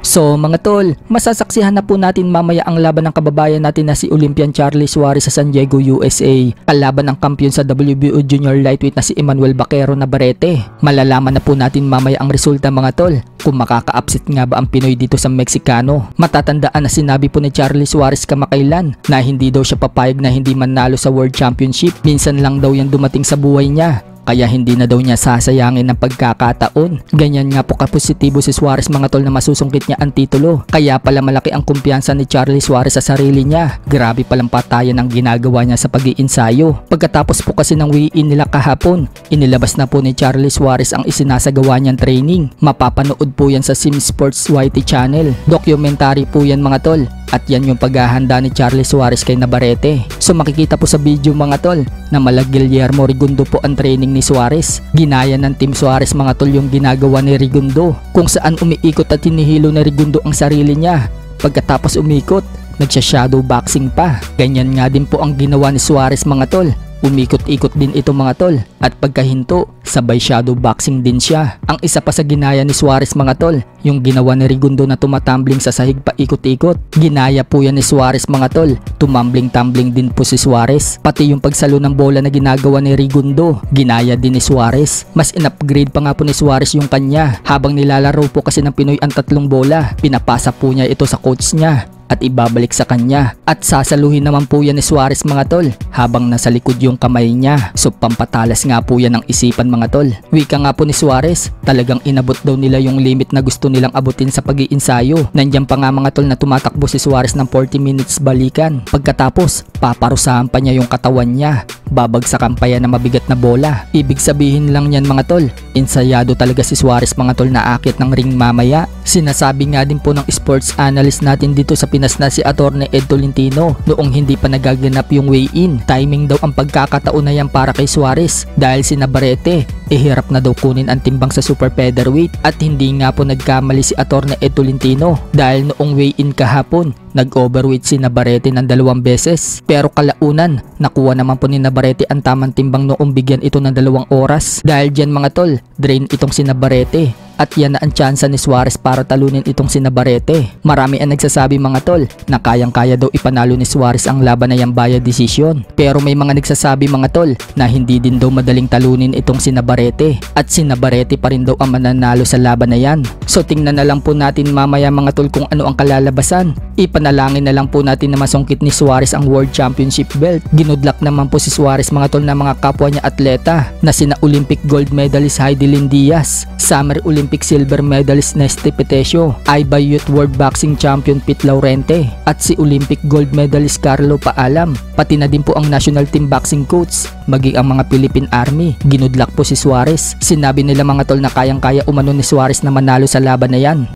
So mga tol, masasaksihan na po natin mamaya ang laban ng kababayan natin na si Olympian Charlie Suarez sa San Diego, USA. Kalaban ng kampiyon sa WBO Junior Lightweight na si Emmanuel Baquero Navarrete. Malalaman na po natin mamaya ang resulta mga tol, kung makaka-upset nga ba ang Pinoy dito sa Meksikano. Matatandaan na sinabi po ni Charlie Suarez kamakailan na hindi daw siya papayag na hindi manalo sa World Championship. Minsan lang daw yan dumating sa buhay niya, kaya hindi na daw niya sasayangin ng pagkakataon. Ganyan nga po kapositibo si Suarez mga tol na masusungkit niya ang titulo. Kaya pala malaki ang kumpiyansa ni Charlie Suarez sa sarili niya. Grabe palang patayan ang ginagawa niya sa pag-iinsayo. Pagkatapos po kasi ng weigh-in nila kahapon, inilabas na po ni Charlie Suarez ang isinasagawa niyang training. Mapapanood po yan sa Sim Sports YT channel. Documentary po yan mga tol. At yan yung paghahanda ni Charlie Suarez kay Navarrete. So makikita po sa video mga tol na mala Guillermo Rigundo po ang training ni Suarez. Ginaya ng Team Suarez mga tol yung ginagawa ni Rigundo, kung saan umiikot at hinihilo ni Rigundo ang sarili niya. Pagkatapos umikot, nagsha-shadow boxing pa. Ganyan nga din po ang ginawa ni Suarez mga tol. Umikot-ikot din ito mga tol, at pagkahinto, sabay shadow boxing din siya. Ang isa pa sa ginaya ni Suarez mga tol, yung ginawa ni Rigundo na tumatumbling sa sahig pa ikot-ikot. Ginaya po yan ni Suarez mga tol, tumambling-tumbling din po si Suarez. Pati yung pagsalo ng bola na ginagawa ni Rigundo, ginaya din ni Suarez. Mas in-upgrade pa nga po ni Suarez yung kanya. Habang nilalaro po kasi ng Pinoy ang tatlong bola, pinapasa po niya ito sa coach niya at ibabalik sa kanya, at sasaluhin naman po yan ni Suarez mga tol habang nasa likod yung kamay niya. So pampatalas nga po yan ng isipan mga tol. Wika nga po ni Suarez, talagang inabot daw nila yung limit na gusto nilang abutin sa pag-iinsayo. Nandiyan pa nga mga tol na tumatakbo si Suarez ng 40 minutes balikan. Pagkatapos paparusahan pa niya yung katawan niya, babagsakan pa yan na mabigat na bola. Ibig sabihin lang yan mga tol, ensayado talaga si Suarez mga tol na aakyat ng ring mamaya. Sinasabi nga din po ng sports analyst natin dito sa Pinas na si Atty. Ed Tolentino, noong hindi pa nagaganap yung weigh-in, timing daw ang pagkakataon na yan para kay Suarez dahil si Navarrete hirap na daw kunin ang timbang sa super featherweight. At hindi nga po nagkamali si Atty. Ed Tolentino dahil noong weigh-in kahapon, nag-overweight si Navarrete ng 2 beses. Pero kalaunan, nakuha naman po ni Navarrete ang tamang timbang noong bigyan ito ng 2 oras. Dahil dyan mga tol, drain itong si Navarrete. At yan na ang tsansa ni Suarez para talunin itong si Navarrete. Marami ang nagsasabi mga tol na kayang-kaya daw ipanalo ni Suarez ang laban na yan via decision. Pero may mga nagsasabi mga tol na hindi din daw madaling talunin itong si Navarrete. At si Navarrete pa rin daw ang mananalo sa laban na yan. So tingnan na lang po natin mamaya mga tol kung ano ang kalalabasan. Ipanalangin na lang po natin na masungkit ni Suarez ang World Championship belt. Ginudlak naman po si Suarez mga tol na mga kapwa niya atleta na sina Olympic gold medalist Heidelin Diaz, Summer Olympic silver medalist Nesty Petesio, IBA Youth World Boxing Champion Pete Laurente, at si Olympic gold medalist Carlo Paalam, pati na din po ang national team boxing coach, maging ang mga Philippine Army. Ginudlak po si Suarez. Sinabi nila mga tol na kayang-kaya umano ni Suarez na manalo sa laban na yan.